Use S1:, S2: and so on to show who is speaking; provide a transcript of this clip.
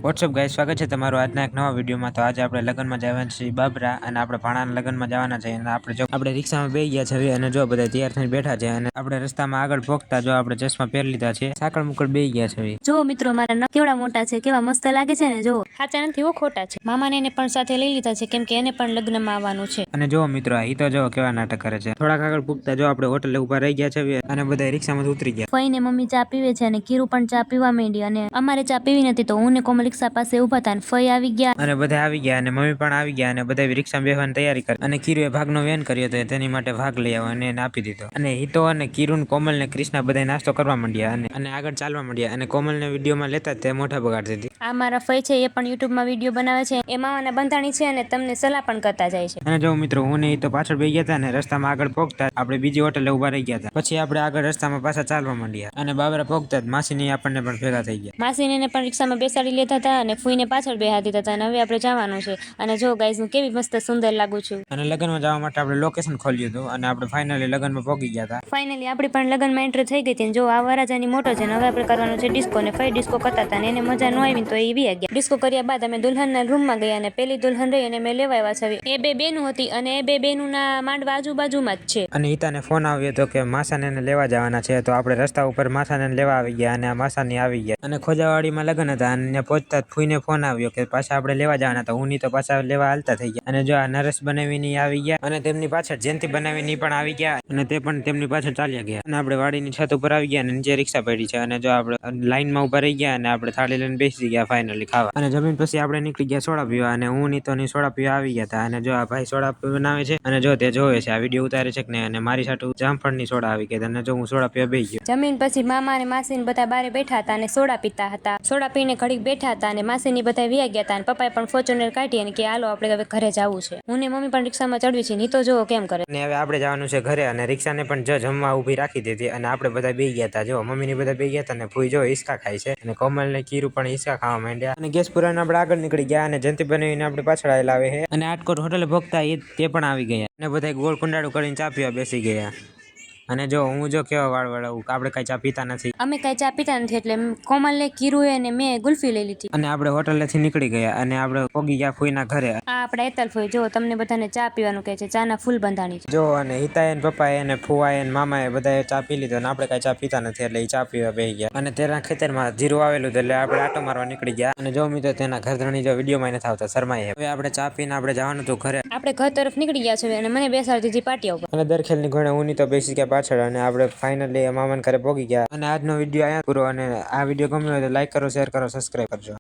S1: WhatsApp guys, સ્વાગત છે તમારું આજના એક નવા વિડીયોમાં। તો આજે આપણે લગ્નમાં જવાના છીએ બાબરા, અને આપણે ભાણાના લગ્નમાં જવાના છે। અને આપણે રિક્ષામાં બેસી ગયા છે અને જો બધા તૈયાર થઈને બેઠા છે। અને આપણે રસ્તામાં આગળ પહોંચતા જો આપણે ચશ્મા પહેરી લીધા છે, સાંકળ મુકળ બેસી ગયા છે।
S2: જો મિત્રો, મારા નખ કેવડા મોટા છે, કેવા મસ્ત લાગે છે ને। જો સાચા નથી, ઓ ખોટા છે। મામાને એને પણ સાથે લઈ લીધા છે, કેમ કે એને પણ લગ્નમાં આવવાનું છે।
S1: અને જો મિત્રો, આ તો જો કેવા નાટક કરે છે। થોડાક આગળ પૂગતા જો આપણે હોટલે ઉભા રહી ગયા છે અને બધા રિક્ષામાં ઉતરી ગયા।
S2: ફઈ ને મમ્મી ચા પીવે છે અને કીરુ પણ ચા પીવા માંડી, અને અમારે ચા પીવી નથી તો હું ને કોમલ રિક્ષા પાસે ઉભા હતા, ફઈ આવી ગયા
S1: અને બધા આવી ગયા અને મમ્મી પણ આવી ગયા અને બધા રિક્ષામાં બેસવાની તૈયારી કરી। અને કીરુએ ભાગનો વેન કર્યો હતો, તેની માટે ભાગ લઈ આવ્યો અને એને આપી દીધો। અને હિતો અને કીરુ, કોમલ ને ક્રિષ્ના બધા નાસ્તો કરવા માંડ્યા અને આગળ ચાલવા માંડ્યા। અને કોમલ ને વિડીયોમાં લેતા તે મોઢા બગાડતી હતી।
S2: આ મારા ફઈ છે, એ પણ યુટ્યુબમાં વિડીયો બનાવે છે, એ મામાના બંધાણી છે અને તમને સલાહ પણ કરતા જાય છે।
S1: અને જો મિત્રો, હું ને તો પાછળ બેસી ગયા હતા અને રસ્તામાં આગળ પહોંચતા આપણે બીજી હોટલે ઉભા રહી ગયા હતા। પછી આપણે આગળ રસ્તામાં પાછા ચાલવા માંડ્યા અને બાબરા પહોંચતા જ માસીની આપણને પણ ભેગા થઈ ગયા।
S2: માસીને પણ રિક્ષામાં બેસાડી લીધા હતા અને ફૂઈને પાછળ બેહાડી દીધા હતા, અને હવે આપણે જવાનું છે। અને જો ગાઈઝ, હું કેવી મસ્ત સુંદર લાગુ છું।
S1: અને લગ્નમાં જવા માટે આપણે લોકેશન ખોલ્યું હતું અને આપણે ફાઇનલી લગ્નમાં પહોંચી ગયા હતા।
S2: ફાઇનલી આપણી પણ લગ્નમાં એન્ટ્રી થઈ ગઈ હતી। જો આ વરરાજાની મોટો છે, હવે આપણે કરવાનો છે ડિસ્કો, ને ફઈ ડિસ્કો કરતા હતા અને એને મજા ન આવી તો એ વી ગયા। ડિસ્કો કર્યા બાદ અમે દુલ્હનના રૂમમાં ગયા અને પેલી દુલ્હન રહી અને મેં લેવા આવ્યા છે। એ બે બેનું હતી અને એ બે બેનું ના માંડવા આજુબાજુમાં જ છે।
S1: અને હિતાને ફોન આવ્યો હતો કે માસાને એને લેવા જવાના છે, તો આપણે રસ્તા ઉપર માસાને લેવા આવી ગયા અને આ માસાની આવી ગયા। અને ખોજાવાડીમાં લગ્ન હતા અને પહોંચતા ફૂઈને ફોન આવ્યો કે પાછા આપણે લેવા જવાના હતા। હું ની તો પાછા લેવા હાલતા થઈ ગયા। અને જો આ નરેશ બનાવીની આવી ગયા અને તેમની પાછળ જયંતિ બનાવીની પણ આવી ગયા અને તે પણ તેમની પાછળ ચાલ્યા ગયા। અને આપણે વાડીની છત ઉપર આવી ગયા અને નીચે રિક્ષા પડી છે। અને જો આપણે લાઈનમાં ઉભા રહી ગયા અને આપણે થાળી લઈને બેસી ગયા ફાઇનલી ખાવા। અને જમીન પછી આપણે નીકળી ગયા સોડા પીવા, અને હું ની તો ની સોડા પીવા આવી ગયા હતા। અને જો આ ભાઈ સોડા બનાવે છે અને જો તે જોવે છે આ વિડીયો ઉતારે છે કે નહીં, અને મારી સાથે જામફળની સોડા આવી ગઈ અને જો હું સોડા પીવા બેસી ગયો।
S2: જમીન પછી મામા અને માસી બધા બારે બેઠા હતા અને સોડા પીતા હતા। સોડા પીને ઘડીક બેઠા હતા અને માસીની બધા વ્યા ગયા હતા અને પપ્પાએ પણ ફોર્ચ્યુનર કાઢી અને કે હાલો આપણે હવે ઘરે જવું છે। હું ને મમ્મી પણ રિક્ષામાં ચડવી છે, ની તો જો કેમ કરે।
S1: અને હવે આપણે જવાનું છે ઘરે, અને રિક્ષાને પણ જો જમવા ઊભી રાખી દીધી અને આપણે બધા બેસી ગયા હતા। જો મમ્મીની બધા બેસી ગયા હતા અને ફૂઈ જો હિસકા ખાય છે, અને કોમલ ને કીરુ પણ હિસકા ખાવા માંડ્યા। અને ગેસ પુરાને આપણે આગળ નીકળી ગયા અને જયંતિ બનાવીને આપણે પાછળ લાવે છે। અને આટકોટ હોટલે ભોગતા તે પણ આવી ગયા અને બધા ગોળ કુંડાળું કરીને ચા પીવા બેસી ગયા। અને જો હું જો કેવા વાળ વળાવું, આપણે કઈ ચા પીતા નથી,
S2: અમે કઈ ચા પીતા નથી, એટલે કોમલ ને કીરુએ અને મેં ગુલ્ફી લઈ લીધી
S1: અને આપણે હોટલેથી નીકળી ગયા અને આપણે પોગી ગયા ફૂઈના ઘરે।
S2: આ આપણા એતલ ફઈ જો તમને બધાને ચા પીવાનું કહે છે, ચાના ફૂલ બંધાણી છે।
S1: જો અને હિતાએ ને પપ્પાએ ને ફુવાએ ને મામાએ બધાએ ચા પી લીધો અને આપણે કઈ ચા પીતા નથી, એટલે એ ચા પીવા બેસી ગયા। અને તેના ખેતરમાં જીરું આવેલું એટલે આપણે આટો મારવા નીકળી ગયા। અને જો મિત્રો, તેના ઘરધણી જો વિડીયોમાં નથી આવતા, શરમાય। હવે આપણે ચા પીને આપણે જવાનું હતું ઘરે।
S2: આપણે ઘર તરફ નીકળી ગયા છે અને મને બેસાડી દીધી પાટિયા ઉપર,
S1: અને દરખેલની ઘોડે હું તો બેસી ગયા પાછળ, અને આપણે ફાઇનલી મામાના ઘરે પહોંચી ગયા। અને આજનો વિડીયો અહીંયા પૂરો, અને આ વિડીયો ગમ્યો હોય તો લાઈક કરો, શેર કરો, સબસ્ક્રાઈબ કરજો।